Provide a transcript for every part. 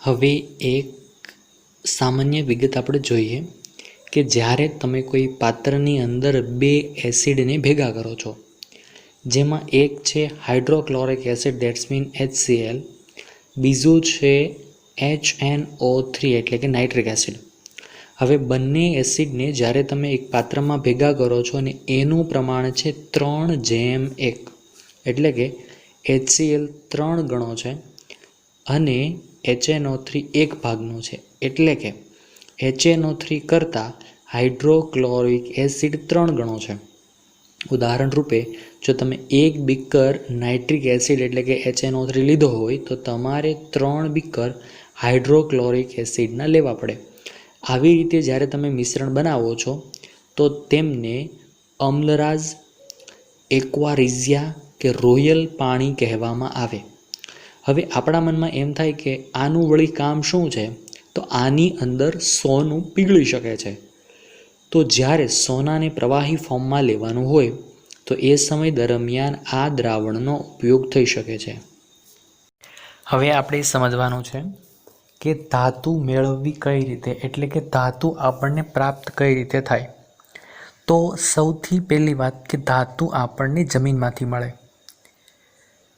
હવે એક સામાન્ય વિગત આપણે જોઈએ કે જ્યારે તમે કોઈ પાત્રની અંદર બે એસિડને ભેગા કરો છો, જેમાં એક છે hydrochloric acid that's mean HCl, બીજું છે HNO3 એટલે કે નાઇટ્રિક એસિડ. હવે બંને એસિડને જ્યારે તમે એક પાત્રમાં ભેગા કરો છો અને એનું પ્રમાણ છે 3:1, એટલે કે HCl 3 ગણો છે અને HNO3 1 ભાગનો છે, એટલે કે HNO3 કરતાં હાઇડ્રોક્લોરિક એસિડ 3 ગણો છે. ઉદાહરણ રૂપે જો તમે 1 બીકર નાઇટ્રિક એસિડ એટલે કે HNO3 લીધો હોય તો તમારે 3 બીકર હાઇડ્રોક્લોરિક એસિડના લેવા પડે. આવી રીતે જ્યારે તમે મિશ્રણ બનાવો છો તો તેમને અમ્લરાજ, એક્વારિઝિયા કે રોયલ પાણી કહેવામાં આવે. હવે આપણા મનમાં એમ થાય કે આનું વળી કામ શું છે, તો આની અંદર સોનું પીગળી શકે છે. તો જ્યારે સોનાને પ્રવાહી ફોર્મમાં લેવાનું હોય તો એ સમય દરમિયાન આ દ્રાવણનો ઉપયોગ થઈ શકે છે. હવે આપણે સમજવાનું છે કે ધાતુ મેળવવી કઈ રીતે, એટલે કે ધાતુ આપણને પ્રાપ્ત કઈ રીતે થાય. તો સૌથી પહેલી વાત કે ધાતુ આપણને જમીનમાંથી મળે.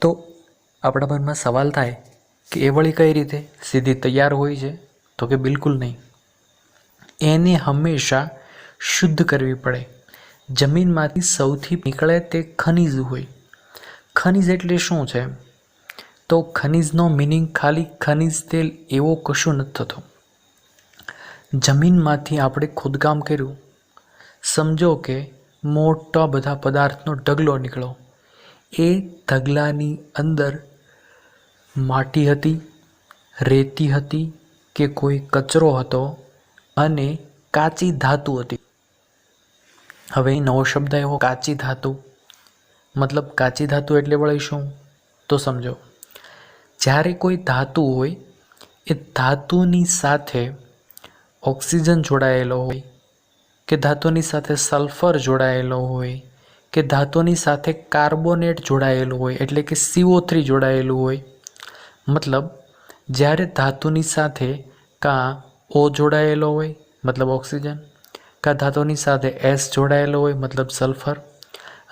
તો આપણા મનમાં સવાલ થાય કે એ વળી કઈ રીતે, સીધી તૈયાર હોય છે? તો કે બિલકુલ નહીં. એને હંમેશા શુદ્ધ કરવી પડે. જમીનમાંથી સૌથી નીકળે તે ખનિજ હોય. ખનિજ એટલે શું છે? તો ખનિજનો મિનિંગ ખાલી ખનિજ તેલ એવો કશું નથી થતો. જમીનમાંથી આપણે ખોદકામ કર્યું, સમજો કે મોટા બધા પદાર્થનો ઢગલો નીકળ્યો. એ ઢગલાની અંદર માટી હતી, રેતી હતી કે કોઈ કચરો હતો અને કાચી ધાતુ હતી. હવે નવો શબ્દ એવો કાચી ધાતુ, મતલબ કાચી ધાતુ એટલે વળી શું? તો સમજો, જ્યારે કોઈ ધાતુ હોય એ ધાતુની સાથે ઓક્સિજન જોડાયેલો હોય કે ધાતુની સાથે સલ્ફર જોડાયેલો હોય કે ધાતુની સાથે કાર્બોનેટ જોડાયેલું હોય એટલે કે CO3 જોડાયેલું હોય. મતલબ જ્યારે ધાતુની સાથે કાં O જોડાયેલો હોય મતલબ ઓક્સિજન, કાં ધાતુની સાથે S જોડાયેલો હોય મતલબ સલ્ફર,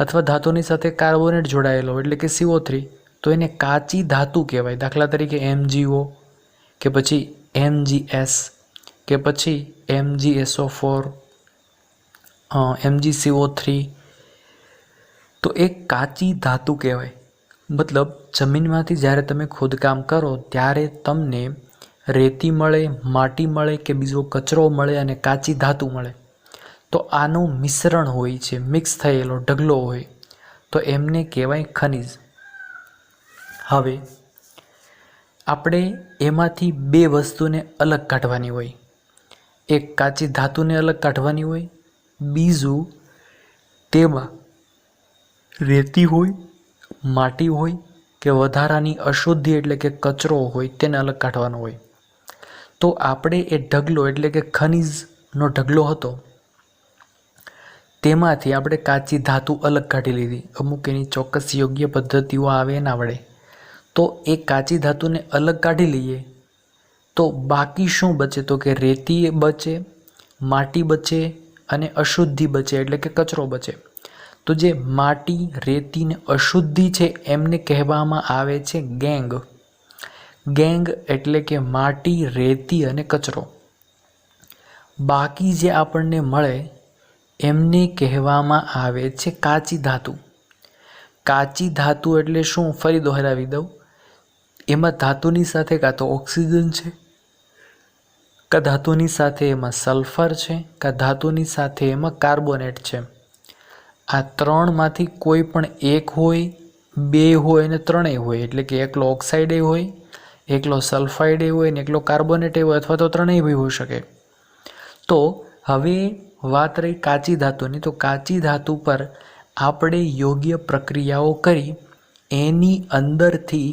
અથવા ધાતુની સાથે કાર્બોનેટ જોડાયેલો હોય એટલે કે CO3, તો એને કાચી ધાતુ કહેવાય. દાખલા તરીકે MgO કે પછી MgS કે પછી MgSO4, MgCO3, તો એ કાચી ધાતુ કહેવાય. મતલબ જમીનમાંથી જ્યારે તમે ખોદકામ કરો ત્યારે તમને રેતી મળે, માટી મળે કે બીજો કચરો મળે અને કાચી ધાતુ મળે, તો આનું મિશ્રણ હોય છે, મિક્સ થયેલો ઢગલો હોય, તો એમને કહેવાય ખનિજ. હવે આપણે એમાંથી બે વસ્તુને અલગ કાઢવાની હોય. એક કાચી ધાતુને અલગ કાઢવાની હોય, બીજું તેમાં રેતી હોય, માટી હોય કે વધારાની અશુદ્ધિ એટલે કે કચરો હોય તેને અલગ કાઢવાનો હોય. તો આપણે એ ઢગલો એટલે કે ખનિજનો ઢગલો હતો તેમાંથી આપણે કાચી ધાતુ અલગ કાઢી લીધી. અમુક એની ચોક્કસ યોગ્ય પદ્ધતિઓ આવે એના વડે. તો એ કાચી ધાતુને અલગ કાઢી લઈએ તો બાકી શું બચે? તો કે રેતી બચે, માટી બચે અને અશુદ્ધિ બચે એટલે કે કચરો બચે. તો જે માટી, રેતી ને અશુદ્ધિ છે એમને કહેવામાં આવે છે ગેંગ. ગેંગ એટલે કે માટી, રેતી અને કચરો. બાકી જે આપણને મળે એમને કહેવામાં આવે છે કાચી ધાતુ. કાચી ધાતુ એટલે શું? ફરી દોહરાવી દઉં. એમાં ધાતુની સાથે કાં તો ઓક્સિજન છે, કાં ધાતુની સાથે એમાં સલ્ફર છે, કાં ધાતુની સાથે એમાં કાર્બોનેટ છે. આ ત્રણમાંથી કોઈ પણ એક હોય, બે હોય અને ત્રણેય હોય. એટલે કે એકલો ઓક્સાઇડ હોય, એકલો સલ્ફાઇડ હોય ને એકલો કાર્બોનેટ હોય, અથવા તો ત્રણેય બી હોઈ શકે. તો હવે વાત રહી કાચી ધાતુની. તો કાચી ધાતુ પર આપણે યોગ્ય પ્રક્રિયાઓ કરી એની અંદરથી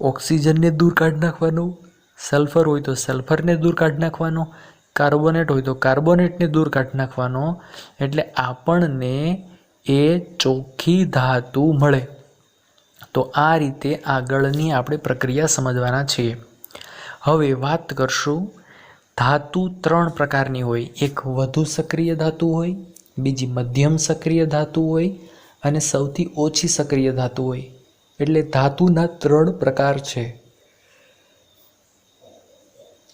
ઓક્સિજનને દૂર કાઢી નાખવાનો, સલ્ફર હોય તો સલ્ફરને દૂર કાઢી નાખવાનો, કાર્બોનેટ હોય તો કાર્બોનેટને દૂર કાઢી નાખવાનો, એટલે આપણને એ ચોખ્ખી ધાતુ મળે. તો આ રીતે આગળની આપણે પ્રક્રિયા સમજવાના છીએ. હવે વાત કરશું, ધાતુ 3 પ્રકારની હોય, એક વધુ સક્રિય ધાતુ હોય, બીજી મધ્યમ સક્રિય ધાતુ હોય અને સૌથી ઓછી સક્રિય ધાતુ હોય. એટલે ધાતુના 3 પ્રકાર છે.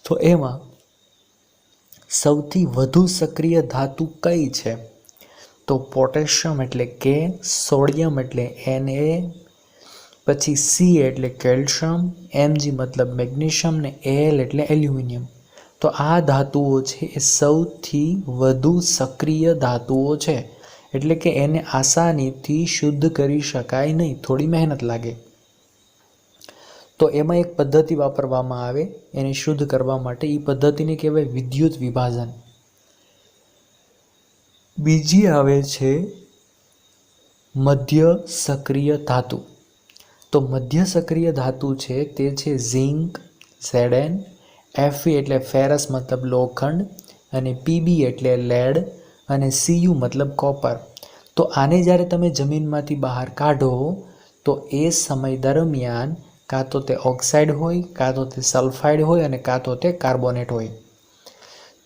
તો એમાં સૌથી વધુ સક્રિય ધાતુ કઈ છે? તો પોટેશિયમ એટલે કે, સોડિયમ એટલે Na, પછી સી એટલે કેલ્શિયમ, Mg મતલબ મેગ્નેશિયમ ને Al એટલે એલ્યુમિનિયમ. તો આ ધાતુઓ છે એ સૌથી વધુ સક્રિય ધાતુઓ છે. એટલે કે એને આસાનીથી શુદ્ધ કરી શકાય નહીં, થોડી મહેનત લાગે. તો એમાં એક પદ્ધતિ વાપરવામાં આવે એને શુદ્ધ કરવા માટે. એ પદ્ધતિને કહેવાય વિદ્યુત વિભાજન. બીજી આવે છે મધ્ય સક્રિય ધાતુ. તો મધ્ય સક્રિય ધાતુ છે તે છે ઝિંક, Zn, Fe એટલે ફેરસ મતલબ લોખંડ, અને Pb એટલે લેડ, અને Cu મતલબ કોપર. તો આને જ્યારે તમે જમીનમાંથી બહાર કાઢો તો એ સમય દરમિયાન કાં તો તે ઓક્સાઇડ હોય, કાં તો તે સલ્ફાઇડ હોય, અને કાં તો તે કાર્બોનેટ હોય.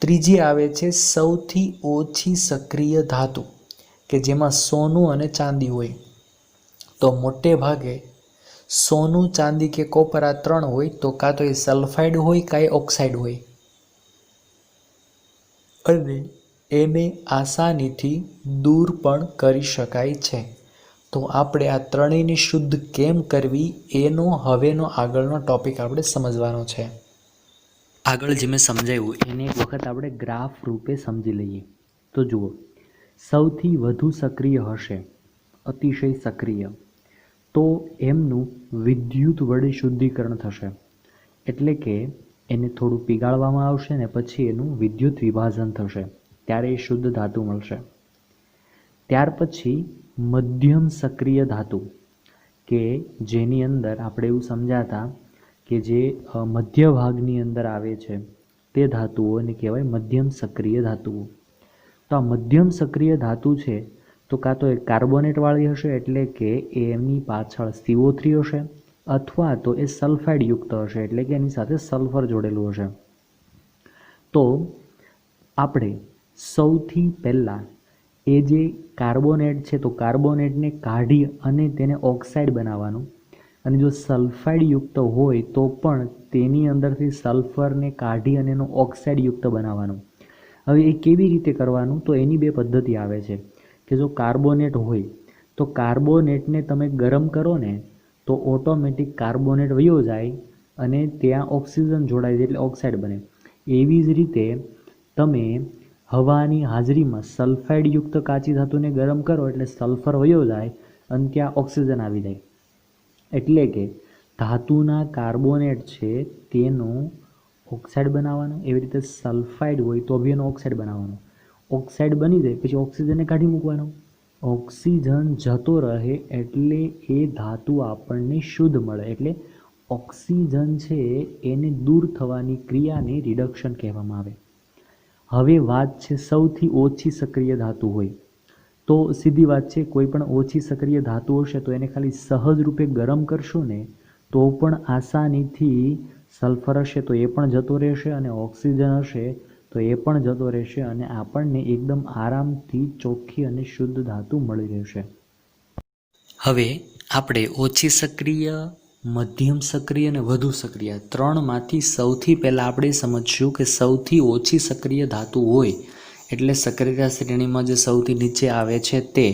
ત્રીજી આવે છે સૌથી ઓછી સક્રિય ધાતુ, કે જેમાં સોનું અને ચાંદી હોય. તો મોટે ભાગે સોનું, ચાંદી કે કોપર આ 3 હોય, તો કાં તો એ સલ્ફાઇડ હોય કાં એ ઓક્સાઇડ હોય, અને એને આસાનીથી દૂર પણ કરી શકાય છે. તો આપણે આ ત્રણેયને શુદ્ધ કેમ કરવી એનો હવેનો આગળનો ટોપિક આપણે સમજવાનો છે. આગળ જે મેં સમજાવ્યું એને એક વખત આપણે ગ્રાફ રૂપે સમજી લઈએ. તો જુઓ, સૌથી વધુ સક્રિય હશે, અતિશય સક્રિય, તો એમનું વિદ્યુત વડે શુદ્ધિકરણ થશે. એટલે કે એને થોડું પીગાળવામાં આવશે ને પછી એનું વિદ્યુત વિભાજન થશે, ત્યારે એ શુદ્ધ ધાતુ મળશે. ત્યાર પછી મધ્યમ સક્રિય ધાતુ, કે જેની અંદર આપણે એવું સમજાતા કે જે મધ્ય ભાગની અંદર આવે છે તે ધાતુઓને કહેવાય મધ્યમ સક્રિય ધાતુઓ. તો આ મધ્યમ સક્રિય ધાતુ છે તો કાં તો એ કાર્બોનેટવાળી હશે, એટલે કે એમની પાછળ CO3 હશે, અથવા તો એ સલ્ફાઇડ યુક્ત હશે, એટલે કે એની સાથે સલ્ફર જોડેલું હશે. તો આપણે સૌથી પહેલાં એ જે કાર્બોનેટ છે તો કાર્બોનેટને કાઢી અને તેને ઓક્સાઇડ બનાવવાનું, અને જો સલ્ફાઇડ યુક્ત હોય તો પણ તેની અંદરથી સલ્ફરને કાઢી અને એનું ઓક્સાઇડ યુક્ત બનાવવાનું. હવે એ કેવી રીતે કરવાનું? તો એની 2 પદ્ધતિ આવે છે. કે જો કાર્બોનેટ હોય તો કાર્બોનેટને તમે ગરમ કરો ને તો ઓટોમેટિક કાર્બોનેટ વયો જાય અને ત્યાં ઓક્સિજન જોડાય જાય એટલે ઓક્સાઇડ બને. એવી જ રીતે તમે હવાની હાજરીમાં સલ્ફાઇડ યુક્ત કાચી ધાતુને ગરમ કરો એટલે સલ્ફર વયો જાય અને ત્યાં ઓક્સિજન આવી જાય. એટલે કે ધાતુના કાર્બોનેટ છે તેનું ઓક્સાઇડ બનાવવાનું, એવી રીતે સલ્ફાઇડ હોય તો બી એનો ઓક્સાઇડ બનાવવાનો. ઓક્સાઇડ બની જાય પછી ઓક્સિજનને કાઢી મૂકવાનો. ઓક્સિજન જતો રહે એટલે એ ધાતુ આપણને શુદ્ધ મળે. એટલે ઓક્સિજન છે એને દૂર થવાની ક્રિયાને રિડક્શન કહેવામાં આવે. હવે વાત છે સૌથી ઓછી સક્રિય ધાતુ હોય તો સીધી વાત છે, કોઈ પણ ઓછી સક્રિય ધાતુ હશે તો એને ખાલી સહજ રૂપે ગરમ કરશો ને તો પણ આસાનીથી સલ્ફર હશે તો એ પણ જતો રહેશે, અને ઓક્સિજન હશે તો એ પણ જતો રહેશે, અને આપણને એકદમ આરામથી ચોખ્ખી અને શુદ્ધ ધાતુ મળી રહેશે. હવે આપણે ઓછી સક્રિય, મધ્યમ સક્રિય અને વધુ સક્રિય 3માંથી સૌથી પહેલાં આપણે સમજશું કે સૌથી ઓછી સક્રિય ધાતુ હોય એટલે સક્રિયતા શ્રેણીમાં જે સૌથી નીચે આવે છે તે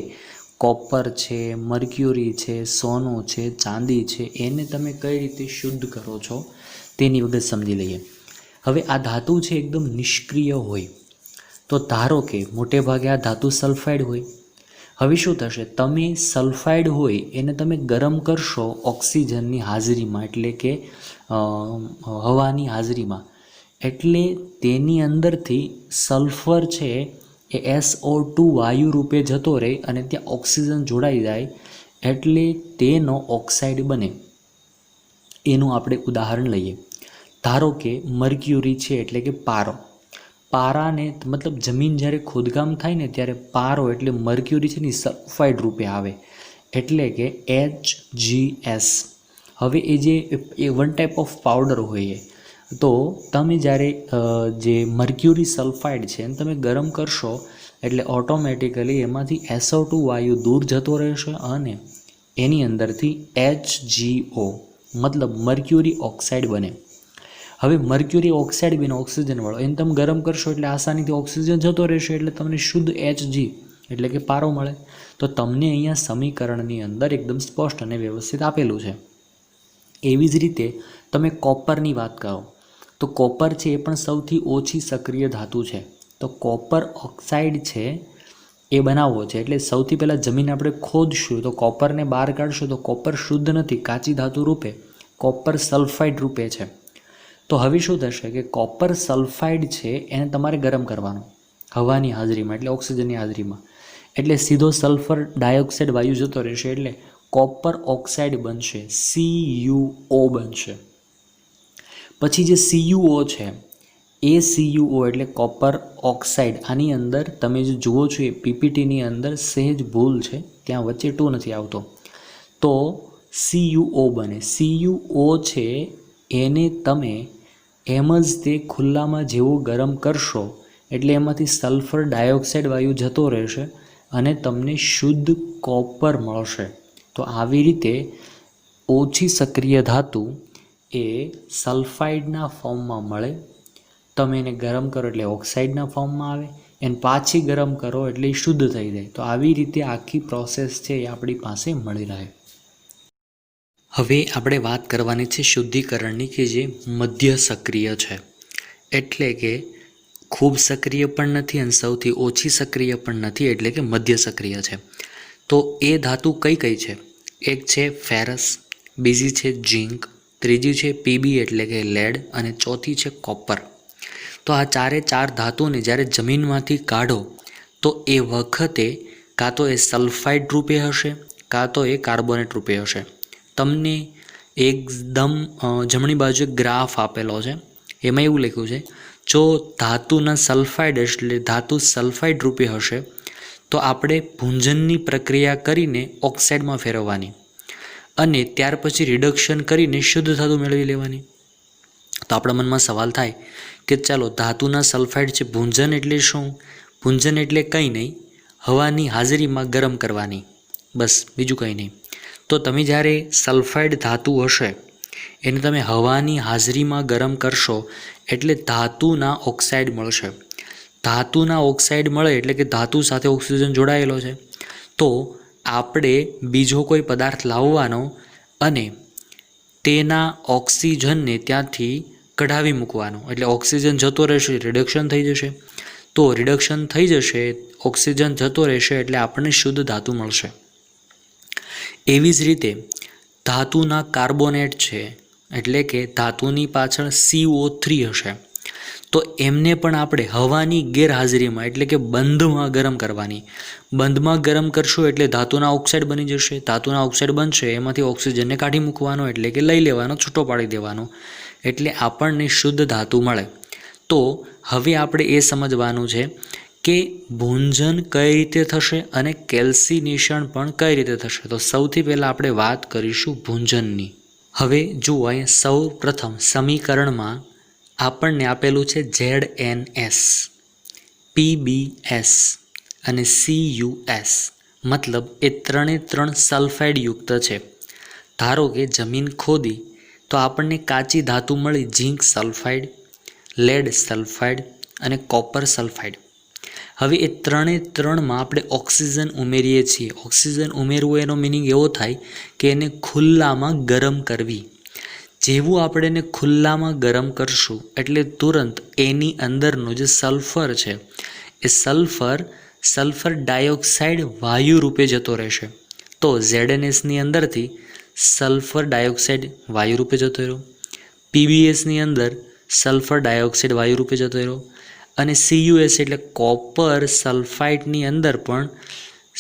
કોપર છે, મર્ક્યુરી છે, સોનું છે, ચાંદી છે. એને તમે કઈ રીતે શુદ્ધ કરો છો તેની વગર સમજી લઈએ. હવે આ ધાતુ છે એકદમ નિષ્ક્રિય હોય. તો ધારો કે મોટે ભાગે આ ધાતુ સલ્ફાઇડ હોય. હવે શું થશે? તમે સલ્ફાઇડ હોય એને તમે ગરમ કરશો ઓક્સિજનની હાજરીમાં, એટલે કે હવાની હાજરીમાં, એટલે તેની અંદરથી સલ્ફર છે એ SO2 વાયુ રૂપે જતો રહે અને ત્યાં ઓક્સિજન જોડાઈ જાય એટલે તેનો ઓક્સાઇડ બને. એનું આપણે ઉદાહરણ લઈએ. ધારો કે મર્ક્યુરી છે એટલે કે પારો. પારાને મતલબ જમીન જ્યારે ખોદકામ થાય ને ત્યારે પારો એટલે મર્ક્યુરી છે ને સલ્ફાઇડ રૂપે આવે, એટલે કે HGS. હવે એ જે 1 ટાઈપ ઓફ પાવડર હોય તો તમે જ્યારે જે મર્ક્યુરી સલ્ફાઇડ છે એને તમે ગરમ કરશો એટલે ઓટોમેટિકલી એમાંથી SO2 વાયુ દૂર જતો રહેશે અને એની અંદરથી HGO મતલબ મર્ક્યુરી ઓક્સાઇડ બને. હવે મર્ક્યુરી ઓક્સાઇડ બને ઓક્સિજનવાળો, એને તમે ગરમ કરશો એટલે આસાનીથી ઓક્સિજન જતો રહેશે એટલે તમને શુદ્ધ Hg એટલે કે પારો મળે. તો તમને અહીંયા સમીકરણની અંદર એકદમ સ્પષ્ટ અને વ્યવસ્થિત આપેલું છે. એવી જ રીતે તમે કોપરની વાત કરો તો કોપર છે એ પણ સૌથી ઓછી સક્રિય ધાતુ છે. તો કોપર ઓક્સાઇડ છે એ બનાવવો છે એટલે સૌથી પહેલાં જમીન આપણે ખોદશું તો કોપરને બહાર કાઢશું તો કોપર શુદ્ધ નથી, કાચી ધાતુ રૂપે કોપર સલ્ફાઇડ રૂપે છે. તો હવે શું થશે કે કોપર સલ્ફાઇડ છે એને તમારે ગરમ કરવાનો હવાની હાજરીમાં એટલે ઓક્સિજનની હાજરીમાં, એટલે સીધો સલ્ફર ડાયોક્સાઇડ વાયુ જતો રહેશે એટલે કોપર ઓક્સાઇડ બનશે, CuO બનશે. પછી જે CuO છે એ CuO એટલે કોપર ઓક્સાઇડ, આની અંદર તમે જે જુઓ છો એ PPTની અંદર સહેજ ભૂલ છે, ત્યાં વચ્ચે 2 નથી આવતો. તો CuO બને. CuO છે એને તમે એમ જ તે ખુલ્લામાં જેવો ગરમ કરશો એટલે એમાંથી સલ્ફર ડાયોક્સાઇડ વાયુ જતો રહેશે અને તમને શુદ્ધ કોપર મળશે. તો આવી રીતે ઓછી સક્રિય ધાતુ એ સલ્ફાઇડના ફોર્મમાં મળે. તમે એને ગરમ કરો એટલે ઓક્સાઇડના ફોર્મમાં આવે, એને પાછી ગરમ કરો એટલે એ શુદ્ધ થઈ જાય. તો આવી રીતે આખી પ્રોસેસ છે એ આપણી પાસે મળી રહે. હવે આપણે વાત કરવાની છે શુદ્ધિકરણની કે જે મધ્ય સક્રિય છે, એટલે કે ખૂબ સક્રિય પણ નથી અને સૌથી ઓછી સક્રિય પણ નથી, એટલે કે મધ્ય સક્રિય છે. તો એ ધાતુ કઈ કઈ છે? એક છે ફેરસ, બીજી છે ઝીંક, ત્રીજી છે Pb એટલે કે લેડ અને ચોથી છે કોપર. તો આ ચારે ચાર ધાતુને જ્યારે જમીનમાંથી કાઢો તો એ વખતે કાં તો એ સલ્ફાઇડ રૂપે હશે કાં તો એ કાર્બોનેટ રૂપે હશે. તમને એકદમ જમણી બાજુ એક ગ્રાફ આપેલો છે, એમાં એવું લખ્યું છે જો ધાતુના સલ્ફાઇડ એટલે ધાતુ સલ્ફાઇડ રૂપે હશે તો આપણે ભૂંજનની પ્રક્રિયા કરીને ઓક્સાઇડમાં ફેરવવાની અને ત્યાર પછી રિડક્શન કરીને શુદ્ધ ધાતુ મેળવી લેવાની. તો આપણા મનમાં સવાલ થાય કે ચાલો ધાતુના સલ્ફાઇડ છે, ભૂંજન એટલે શું? ભૂંજન એટલે કંઈ નહીં, હવાની હાજરીમાં ગરમ કરવાની, બસ, બીજું કંઈ નહીં. તો તમે જ્યારે સલ્ફાઇડ ધાતુ હશે એને તમે હવાની હાજરીમાં ગરમ કરશો એટલે ધાતુના ઓક્સાઇડ મળશે. ધાતુના ઓક્સાઇડ મળે એટલે કે ધાતુ સાથે ઓક્સિજન જોડાયેલો છે. તો આપણે બીજો કોઈ પદાર્થ લાવવાનો અને તેના ઓક્સિજનને ત્યાંથી કઢાવી મૂકવાનો એટલે ઓક્સિજન જતો રહેશે, રિડક્શન થઈ જશે. તો રિડક્શન થઈ જશે, ઓક્સિજન જતો રહેશે એટલે આપણને શુદ્ધ ધાતુ મળશે. એવી જ રીતે ધાતુના કાર્બોનેટ છે એટલે કે ધાતુની પાછળ CO3 હશે તો એમને પણ આપણે હવાની ગેરહાજરીમાં એટલે કે બંધમાં ગરમ કરવાની. બંધમાં ગરમ કરશો એટલે ધાતુના ઓક્સાઇડ બની જશે. ધાતુના ઓક્સાઇડ બનશે એમાંથી ઓક્સિજનને કાઢી મૂકવાનો એટલે કે લઈ લેવાનો, છૂટો પાડી દેવાનો, એટલે આપણને શુદ્ધ ધાતુ મળે. તો હવે આપણે એ સમજવાનું છે કે ભૂંજન કઈ રીતે થશે અને કેલ્સિનેશન પણ કઈ રીતે થશે. તો સૌથી પહેલાં આપણે વાત કરીશું ભૂંજનની. હવે જુઓ, અહીંયા સૌ પ્રથમ સમીકરણમાં આપણને આપેલું છે ZnS, PbS અને CuS, મતલબ એ ત્રણે ત્રણ સલ્ફાઇડ યુક્ત છે. ધારો કે જમીન ખોદી તો આપણને કાચી ધાતુ મળી ઝીંક સલ્ફાઇડ, લેડ સલ્ફાઇડ અને કોપર સલ્ફાઇડ. હવે એ ત્રણે ત્રણમાં આપણે ઓક્સિજન ઉમેરીએ છીએ. ઓક્સિજન ઉમેરવું એનો મિનિંગ એવો થાય કે એને ખુલ્લામાં ગરમ કરવી. જેવું આપણે એને ખુલ્લામાં ગરમ કરશું એટલે તુરંત એની અંદરનો જે સલ્ફર છે એ સલ્ફર ડાયોક્સાઇડ વાયુ રૂપે જતો રહેશે. તો ZnSની અંદરથી સલ્ફર ડાયોક્સાઇડ વાયુ રૂપે જતો રહ્યો, PbSની અંદર સલ્ફર ડાયોક્સાઇડ વાયુ રૂપે જતો રહ્યો અને CuS એટલે કોપર સલ્ફાઇડની અંદર પણ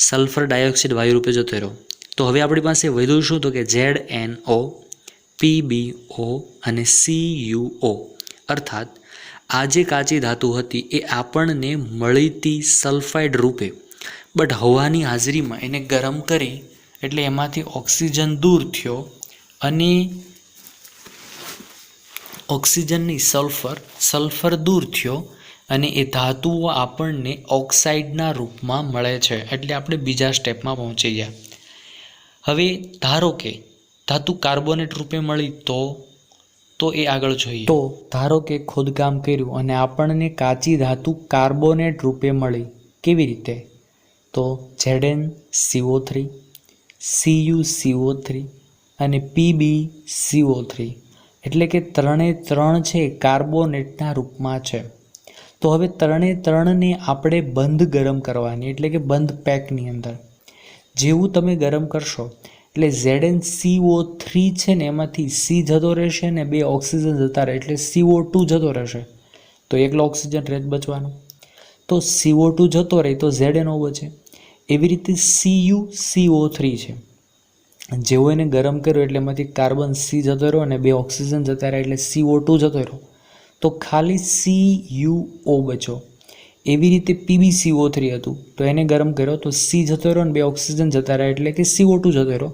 સલ્ફર ડાયોક્સાઇડ વાયુ રૂપે જતો રહ્યો. તો હવે આપણી પાસે વધ્યું શું? તો કે ZnO, PbO અને CuO, અર્થાત આ જે કાચી ધાતુ હતી એ આપણને મળી હતી સલ્ફાઇડ રૂપે, બટ હવાની હાજરીમાં એને ગરમ કરી એટલે એમાંથી ઓક્સિજન દૂર થયો અને ઓક્સિજન નહીં સલ્ફર દૂર થયો અને એ ધાતુઓ આપણને ઓક્સાઇડના રૂપમાં મળે છે. એટલે આપણે બીજા સ્ટેપમાં પહોંચી ગયા. હવે ધારો કે ધાતુ કાર્બોનેટ રૂપે મળી તો એ આગળ જોઈએ. તો ધારો કે ખોદકામ કર્યું અને આપણને કાચી ધાતુ કાર્બોનેટ રૂપે મળી. કેવી રીતે? તો ZnCO3, CuCO3 અને PbCO3 એટલે કે ત્રણે ત્રણ છે કાર્બોનેટના રૂપમાં છે. તો હવે ત્રણે ત્રણને આપણે બંધ ગરમ કરવાની, એટલે કે બંધ પેકની અંદર. જેવું તમે ગરમ કરશો એટલે ZnCO3 છે ને એમાંથી C જતો રહેશે ને 2 ઓક્સિજન જતા રહે એટલે CO2 જતો રહેશે. તો એકલો ઓક્સિજન રહે જ બચવાનો. તો CO2 જતો રહે તો ZnO બચે. એવી રીતે CuCO3 છે, જેવો એને ગરમ કર્યો એટલે એમાંથી કાર્બન C જતો રહ્યો અને 2 ઓક્સિજન જતા રહ્યા એટલે CO2 જતો રહ્યો. તો ખાલી CuO બચ્યો. એવી રીતે PbCO3 હતું, તો એને ગરમ કર્યો તો C જતો રહ્યો અને 2 ઓક્સિજન જતા રહ્યા એટલે કે CO2 જતો રહ્યો.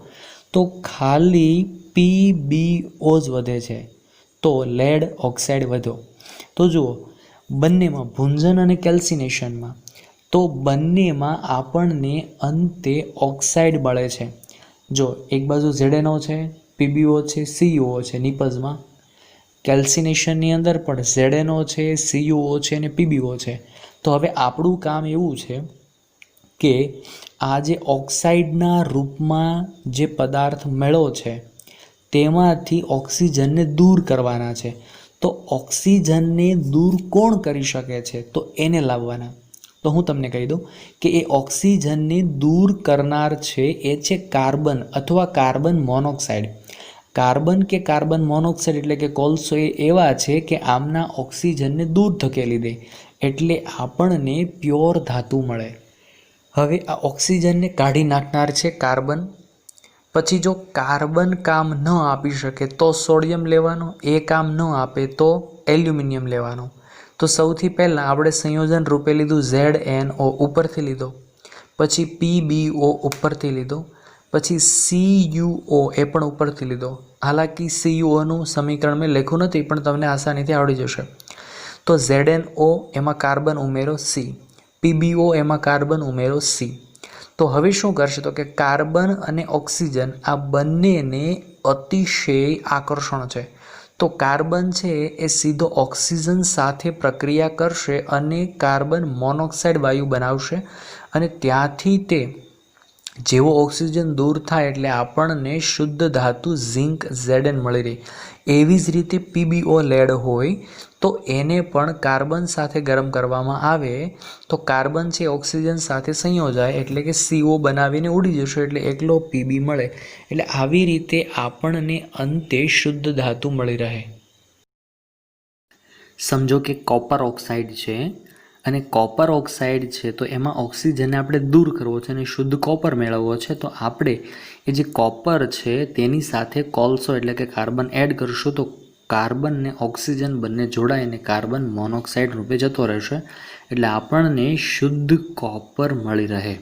તો ખાલી PbO જ વધે છે. તો લેડ ઓક્સાઇડ વધ્યો. તો જુઓ, બંનેમાં ભૂંજન અને કેલ્સિનેશનમાં તો બંનેમાં આપણને અંતે ઓક્સાઇડ મળે છે. જો એક બાજુ ZnO છે, PbO છે, CuO છે નિપજમાં. કેલ્સિનેશનની અંદર પણ ZnO છે, CuO છે અને PbO છે. તો હવે આપણું કામ એવું છે કે આ જે ઓક્સાઇડના રૂપમાં જે પદાર્થ મળ્યો છે તેમાંથી ઓક્સિજનને દૂર કરવાના છે. તો ઓક્સિજનને દૂર કોણ કરી શકે છે? તો એને લાવવાના. તો હું તમને કહી દઉં કે એ ઓક્સિજનને દૂર કરનાર છે એ છે કાર્બન અથવા કાર્બન મોનોક્સાઇડ. કાર્બન કે કાર્બન મોનોક્સાઇડ એટલે કે કોલસો એ એવા છે કે આમના ઓક્સિજનને દૂર ધકેલી દે એટલે આપણને પ્યોર ધાતુ મળે. હવે આ ઓક્સિજનને કાઢી નાખનાર છે કાર્બન. પછી જો કાર્બન કામ ન આપી શકે તો સોડિયમ લેવાનો, એ કામ ન આપે તો એલ્યુમિનિયમ લેવાનો. તો સૌથી પહેલાં આપણે સંયોજન રૂપે લીધું ZnO ઉપરથી લીધો, પછી PbO ઉપરથી લીધો, પછી CuO એ પણ ઉપરથી લીધો. હાલાકી CuOનું સમીકરણ મેં લખ્યું નથી પણ તમને આસાનીથી આવડી જશે. તો ZnO એમાં કાર્બન ઉમેરો C, PbO એમાં કાર્બન ઉમેરો C. તો હવે શું કરશે? તો કે કાર્બન અને ઓક્સિજન આ બંનેને અતિશય આકર્ષણ છે. તો કાર્બન છે એ સીધો ઓક્સિજન સાથે પ્રક્રિયા કરશે અને કાર્બન મોનોક્સાઇડ વાયુ બનાવશે અને ત્યાંથી તે જેવો ઓક્સિજન દૂર થાય એટલે આપણને શુદ્ધ ધાતુ ઝિંક Zn મળી રહી. એવી જ રીતે PbO લેડ હોય તો એને પણ કાર્બન સાથે ગરમ કરવામાં આવે તો કાર્બન છે ઓક્સિજન સાથે સંયોજાય એટલે કે CO બનાવીને ઉડી જશે એટલે એકલો Pb મળે. એટલે આવી રીતે આપણને અંતે શુદ્ધ ધાતુ મળી રહે. સમજો કે કોપર ઓક્સાઇડ છે અને કોપર ઓક્સાઇડ છે તો એમાં ઓક્સિજનને આપણે દૂર કરવો છે અને શુદ્ધ કોપર મેળવવો છે. તો આપણે એ જે કોપર છે તેની સાથે કોલસો એટલે કે કાર્બન એડ કરશું તો કાર્બન ને ઓક્સિજન બંને જોડાઈને કાર્બન મોનોક્સાઇડ રૂપે જતો રહેશે એટલે આપણને શુદ્ધ કોપર મળી રહે.